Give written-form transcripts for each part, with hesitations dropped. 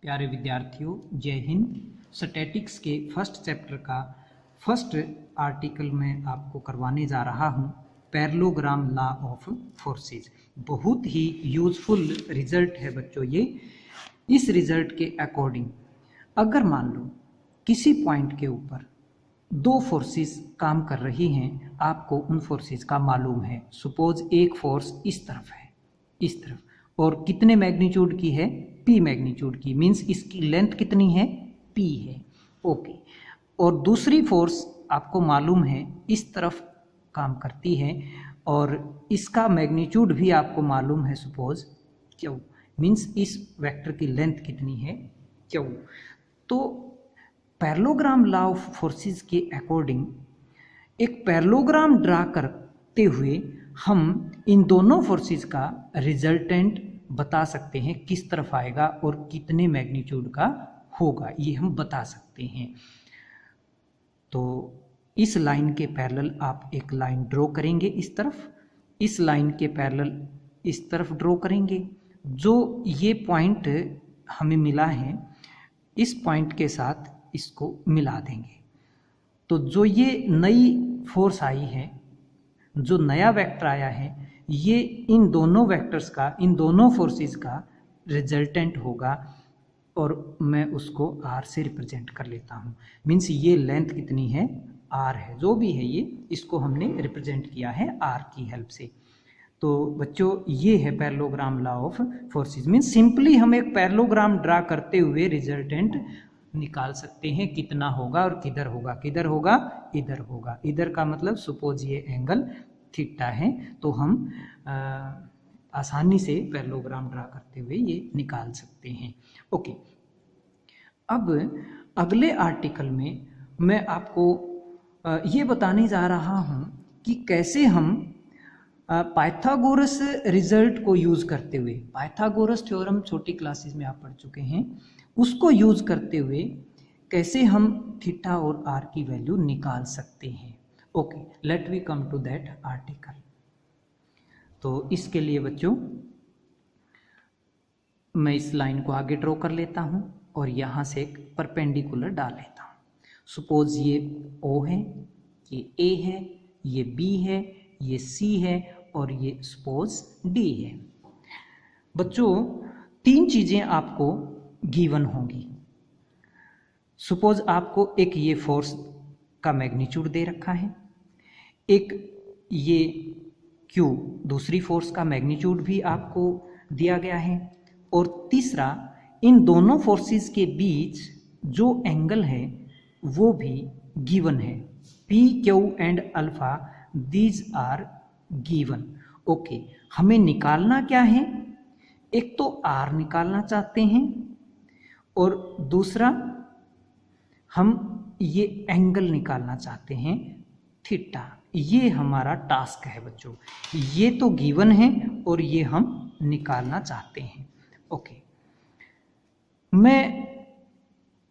प्यारे विद्यार्थियों, जय हिंद। स्टैटिक्स के फर्स्ट चैप्टर का फर्स्ट आर्टिकल में आपको करवाने जा रहा हूं पैरेललोग्राम लॉ ऑफ फोर्सेस। बहुत ही यूजफुल रिजल्ट है बच्चों ये। इस रिजल्ट के अकॉर्डिंग अगर मान लो किसी पॉइंट के ऊपर दो फोर्सेस काम कर रही हैं, आपको उन फोर्सेस का मालूम है। सपोज एक फोर्स इस तरफ है, इस तरफ, और कितने मैग्नीट्यूड की है, p मैग्नीट्यूड की, मीन्स इसकी लेंथ कितनी है, p है। ओके, और दूसरी फोर्स आपको मालूम है इस तरफ काम करती है और इसका मैग्नीट्यूड भी आपको मालूम है, सपोज q, मीन्स इस वेक्टर की लेंथ कितनी है, q। तो पैरेललोग्राम लॉ ऑफ फोर्सेस के अकॉर्डिंग एक पैरेललोग्राम ड्रा करते हुए हम इन दोनों फोर्सेस का रिजल्टेंट बता सकते हैं, किस तरफ आएगा और कितने मैग्नीट्यूड का होगा, ये हम बता सकते हैं। तो इस लाइन के पैरेलल आप एक लाइन ड्रॉ करेंगे इस तरफ, इस लाइन के पैरेलल इस तरफ ड्रॉ करेंगे। जो ये पॉइंट हमें मिला है, इस पॉइंट के साथ इसको मिला देंगे। तो जो ये नई फोर्स आई है, जो नया वेक्टर आया है, ये इन दोनों वेक्टर्स का, इन दोनों फोर्सेस का रिजल्टेंट होगा और मैं उसको r से रिप्रेजेंट कर लेता हूँ। मीन्स ये लेंथ कितनी है, r है, जो भी है ये, इसको हमने रिप्रेजेंट किया है r की हेल्प से। तो बच्चों ये है parallelogram law of forces. Means simply हम एक पैरेललोग्राम ड्रा करते हुए रिजल्टेंट निकाल सकते हैं, कितना होगा और किधर होगा। किधर होगा, इधर होगा। इधर का मतलब सपोज ये एंगल थीटा है, तो हम आसानी से पैरेललोग्राम ड्रा करते हुए ये निकाल सकते हैं। ओके, अब अगले आर्टिकल में मैं आपको ये बताने जा रहा हूँ कि कैसे हम पाइथागोरस रिजल्ट को यूज करते हुए, पाइथागोरस थ्योरम छोटी क्लासेस में आप पढ़ चुके हैं, उसको यूज करते हुए कैसे हम थीटा और r की वैल्यू निकाल सकते हैं। Okay, let we come to that article. तो इसके लिए बच्चों मैं इस लाइन को आगे ड्रॉ कर लेता हूं और यहां से एक परपेंडिकुलर डाल लेता हूं। सपोज ये O है, ये A है, ये B है, ये C है और ये सपोज D है। बच्चों तीन चीजें आपको गिवन होंगी। सपोज आपको एक ये फोर्स का मैग्नीट्यूड दे रखा है, एक ये Q दूसरी फोर्स का मैग्नीट्यूड भी आपको दिया गया है, और तीसरा इन दोनों फोर्सेस के बीच जो एंगल है वो भी गिवन है। P, Q and alpha, these are given. Okay, हमें निकालना क्या है, एक तो R निकालना चाहते हैं और दूसरा हम ये एंगल निकालना चाहते हैं थीटा। ये हमारा टास्क है बच्चों। ये तो गिवन है और ये हम निकालना चाहते हैं। ओके, मैं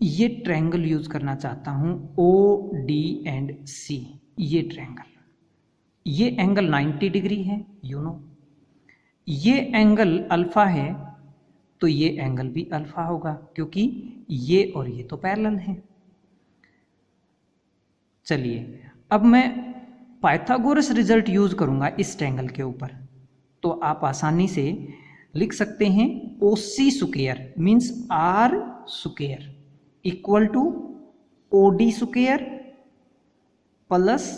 ये ट्रायंगल यूज करना चाहता हूं OD एंड C। ये ट्रायंगल, ये एंगल 90 डिग्री है, यू नो। ये एंगल अल्फा है तो ये एंगल भी अल्फा होगा, क्योंकि ये और ये तो पैरेलल हैं। चलिए, अब मैं पाइथागोरस रिजल्ट यूज करूंगा इस ट्रायंगल के ऊपर, तो आप आसानी से लिख सकते हैं OC square means R square equal to OD square plus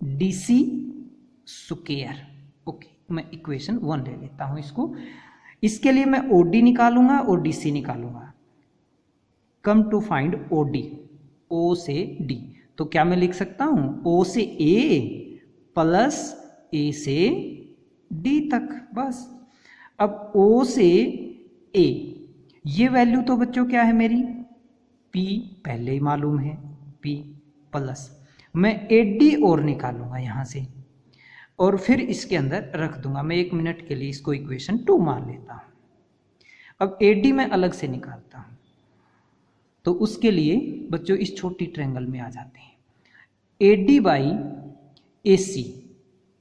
DC square. Okay, मैं इक्वेशन 1 ले लेता हूं इसको। इसके लिए मैं OD निकालूंगा और DC निकालूंगा। Come to find OD, O से D, तो क्या मैं लिख सकता हूं O से A प्लस A से D तक, बस। अब O से A, ये वैल्यू तो बच्चों क्या है मेरी, P पहले ही मालूम है, P प्लस मैं AD और निकालूंगा यहां से और फिर इसके अंदर रख दूंगा। मैं 1 मिनट के लिए इसको इक्वेशन 2 मान लेता हूं। अब AD मैं अलग से निकालता हूं, तो उसके लिए बच्चों इस छोटी ट्रायंगल में आ जाते हैं। AD by AC,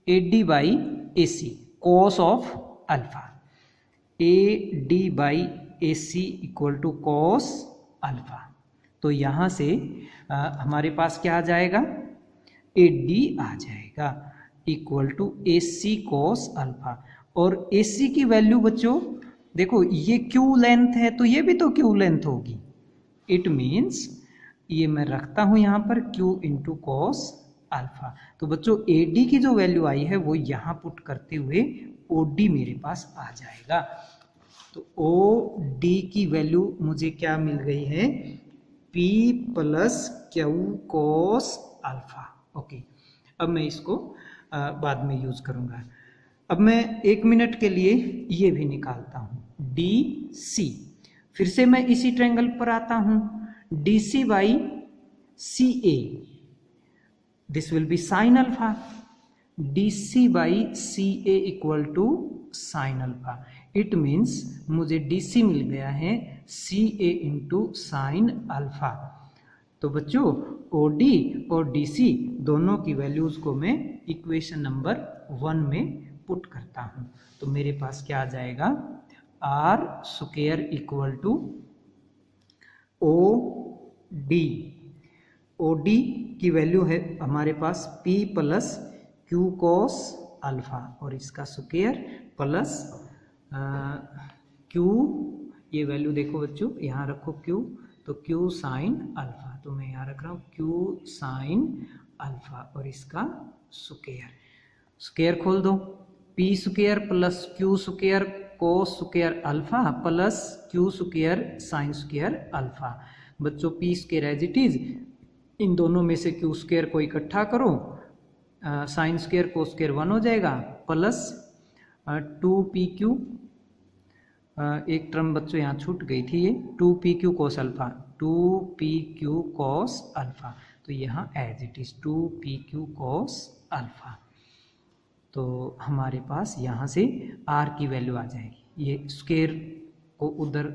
AD by AC, cos of alpha, AD by AC equal to cos alpha. तो यहाँ से हमारे पास क्या आ जाएगा, AD आ जाएगा equal to AC cos alpha. और AC की वैल्यू बच्चों देखो, ये Q लेंथ है तो ये भी तो Q लेंथ होगी। इट मीन्स ये मैं रखता हूँ यहाँ पर Q इंटू कॉस अल्फा। तो बच्चों AD की जो वैल्यू आई है वो यहाँ पुट करते हुए OD मेरे पास आ जाएगा। तो OD की वैल्यू मुझे क्या मिल गई है, P plus Q cos alpha. Okay, अब मैं इसको बाद में यूज करूंगा। अब मैं 1 मिनट के लिए ये भी निकालता हूँ, DC। फिर से मैं इसी ट्रायंगल पर आता हूँ, DC by CA, this will be sine alpha. DC by CA equal to sine alpha. It means मुझे DC मिल गया है CA इंटू साइन अल्फा। तो बच्चों OD और DC दोनों की वैल्यूज को मैं इक्वेशन नंबर 1 में पुट करता हूँ। तो मेरे पास क्या आ जाएगा, R square equal to OD की वैल्यू है हमारे पास P plus Q cos alpha और इसका स्क्वायर प्लस Q, ये वैल्यू देखो बच्चों यहाँ रखो Q, तो Q साइन अल्फा। तो मैं यहाँ रख रहा हूँ Q साइन अल्फा और इसका स्क्वायर, स्क्वायर खोल दो, P square plus Q square cos square alpha plus Q square sine square alpha. बच्चों P square as it is, इन दोनों में से Q स्क्वायर को इकट्ठा करो, साइन स्क्वायर कोस स्क्वायर 1 हो जाएगा, प्लस 2PQ, एक टर्म बच्चों यहाँ छूट गई थी, ये 2PQ cos alpha, 2PQ cos alpha. तो यहाँ as it is 2PQ cos alpha. तो हमारे पास यहाँ से R की वैल्यू आ जाएगी। ये स्क्वायर को उधर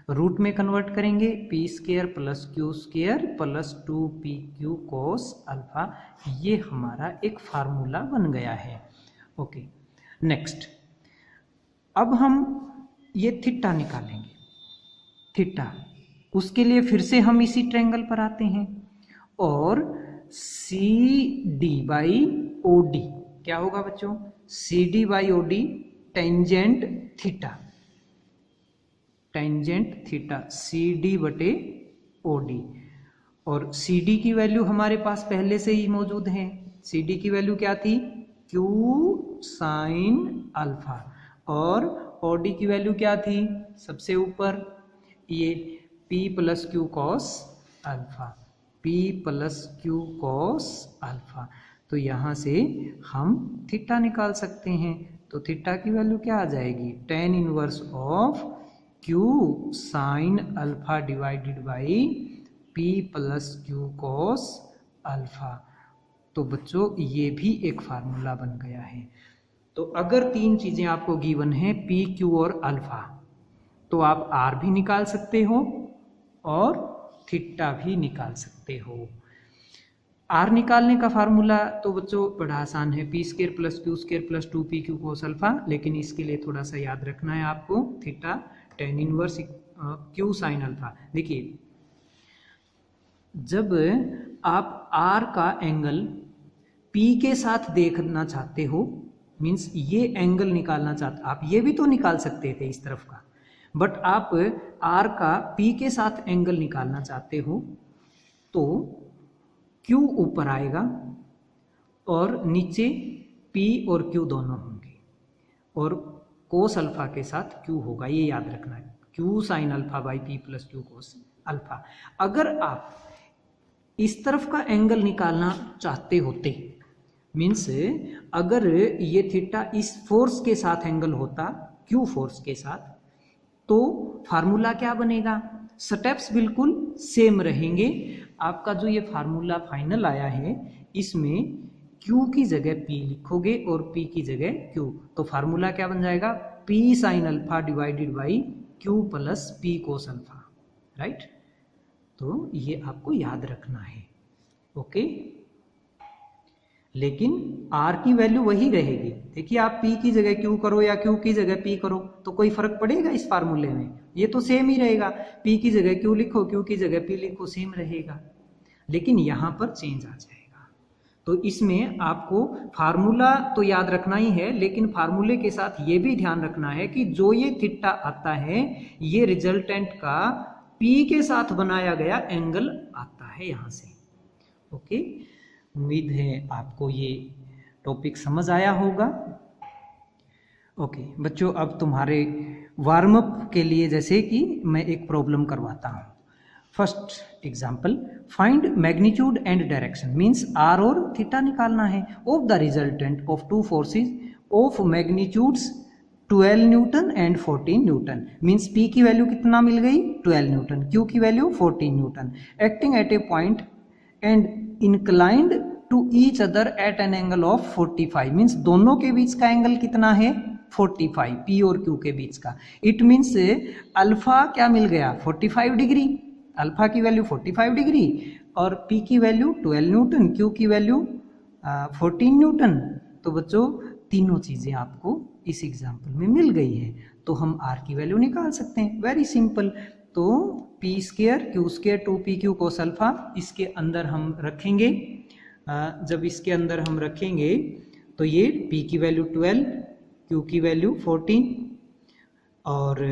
रूट में कन्वर्ट करेंगे, P square plus Q square plus 2PQ cos alpha. ये हमारा एक फार्मूला बन गया है। ओके, नेक्स्ट अब हम ये थीटा निकालेंगे। थीटा, उसके लिए फिर से हम इसी ट्रायंगल पर आते हैं और CD बाई OD क्या होगा बच्चों, CD by OD tangent theta, tangent theta CD बटे OD। और CD की वैल्यू हमारे पास पहले से ही मौजूद है। CD की वैल्यू क्या थी, Q साइन अल्फा, और OD की वैल्यू क्या थी, सबसे ऊपर ये P plus Q cos alpha, P plus Q cos alpha. तो यहाँ से हम थीटा निकाल सकते हैं। तो थीटा की वैल्यू क्या आ जाएगी, tan inverse of Q sine alpha divided by P plus Q cos alpha. तो बच्चों ये भी एक फार्मूला बन गया है। तो अगर 3 चीजें आपको गिवन है P, Q और अल्फा, तो आप R भी निकाल सकते हो और थीटा भी निकाल सकते हो। R निकालने का फार्मूला तो बच्चों बड़ा आसान है, P square plus Q square plus 2PQ cos alpha. लेकिन इसके लिए थोड़ा सा याद रखना है आपको, theta tan inverse Q sine alpha. देखिए जब आप R का एंगल P के साथ देखना चाहते हो, मीन्स ये एंगल निकालना चाहते, आप ये भी तो निकाल सकते थे इस तरफ का, बट आप R का P के साथ एंगल निकालना चाहते हो तो Q ऊपर आएगा और नीचे P और Q दोनों होंगे और कोस अल्फा के साथ Q होगा, ये याद रखना है, Q sine alpha by P plus Q cos alpha. अगर आप इस तरफ का एंगल निकालना चाहते होते, मीन्स अगर ये थीटा इस फोर्स के साथ एंगल होता, Q फोर्स के साथ, तो फार्मूला क्या बनेगा, स्टेप्स बिल्कुल सेम रहेंगे। आपका जो ये फार्मूला फाइनल आया है इसमें Q की जगह P लिखोगे और P की जगह Q, तो फार्मूला क्या बन जाएगा, P sine alpha divided by Q plus P cos alpha, right. तो ये आपको याद रखना है। ओके, लेकिन R की वैल्यू वही रहेगी। देखिए आप P की जगह Q करो या Q की जगह P करो तो कोई फर्क पड़ेगा इस फार्मूले में? ये तो सेम ही रहेगा। P की जगह Q लिखो, Q की जगह P लिखो, सेम रहेगा। लेकिन यहाँ पर चेंज आ जाएगा। तो इसमें आपको फार्मूला तो याद रखना ही है, लेकिन फार्मूले के साथ ये भी ध्यान रखना है कि जो ये थीटा आता है ये रिजल्टेंट का P के साथ बनाया गया एंगल आता है यहाँ से। ओके, उम्मीद है आपको ये टॉपिक समझ आया होगा। ओके बच्चों, अब तुम्हारे वार्म अप के लिए जैसे कि मैं एक प्रॉब्लम करवाता हूँ। First example, find magnitude and direction, means R और थीटा निकालना है of the resultant of two forces of magnitudes 12 newton and 14 newton. Means P की वैल्यू कितना मिल गई? 12 न्यूटन, Q की वैल्यू 14 newton, acting at a point and inclined to each other at an angle of 45। Means दोनों के बीच का एंगल कितना है? 45, P और Q के बीच का। इट मीन्स अल्फा क्या मिल गया? 45 डिग्री। अल्फा की वैल्यू 45 डिग्री और P की वैल्यू 12 न्यूटन, Q की वैल्यू 14 न्यूटन। तो बच्चों तीनों चीज़ें आपको इस एग्जाम्पल में मिल गई है, तो हम R की वैल्यू निकाल सकते हैं। Very simple. तो P square Q square 2PQ cos alpha इसके अंदर हम रखेंगे। जब इसके अंदर हम रखेंगे तो ये P की वैल्यू 12, Q की वैल्यू 14 और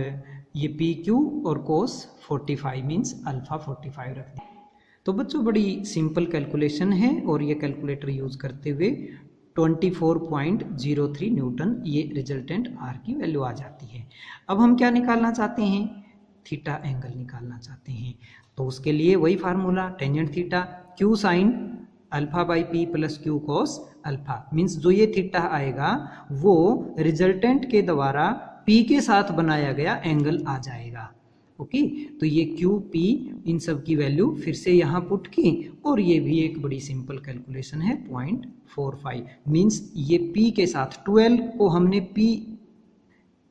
ये PQ और cos 45 मीन्स अल्फा 45 रख दें। तो बच्चों बड़ी सिंपल कैलकुलेशन है और ये कैलकुलेटर यूज करते हुए 24.03 न्यूटन ये रिजल्टेंट R की वैल्यू आ जाती है। अब हम क्या निकालना चाहते हैं? थीटा एंगल निकालना चाहते हैं। तो उसके लिए वही formula, tangent theta Q sine alpha by P plus Q cos alpha. Means जो ये थीटा आएगा वो रिजल्टेंट के द्वारा P के साथ बनाया गया एंगल आ जाएगा। ओके, तो ये क्यू पी इन सब की वैल्यू फिर से यहाँ पुट की और ये भी एक बड़ी सिंपल कैलकुलेशन है 0.45। मीन्स ये P के साथ 12 को हमने P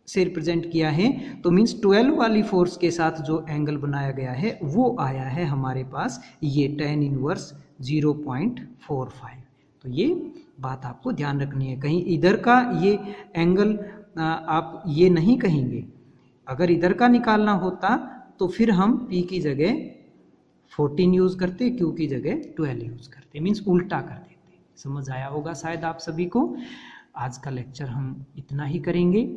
से रिप्रेजेंट किया है, तो मीन्स 12 वाली फोर्स के साथ जो एंगल बनाया गया है वो आया है हमारे पास ये tan इनवर्स 0.45। तो ये बात आपको ध्यान रखनी है, कहीं इधर का ये एंगल आप ये नहीं कहेंगे। अगर इधर का निकालना होता तो फिर हम P की जगह 14 यूज करते, Q की जगह 12 यूज करते, मीन्स उल्टा कर देते। समझ आया होगा शायद आप सभी को। आज का लेक्चर हम इतना ही करेंगे,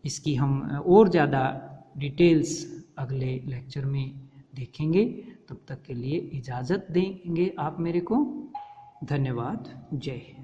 इसकी हम और ज़्यादा डिटेल्स अगले लेक्चर में देखेंगे। तब तक के लिए इजाज़त देंगे आप मेरे को। धन्यवाद। जय हिंद।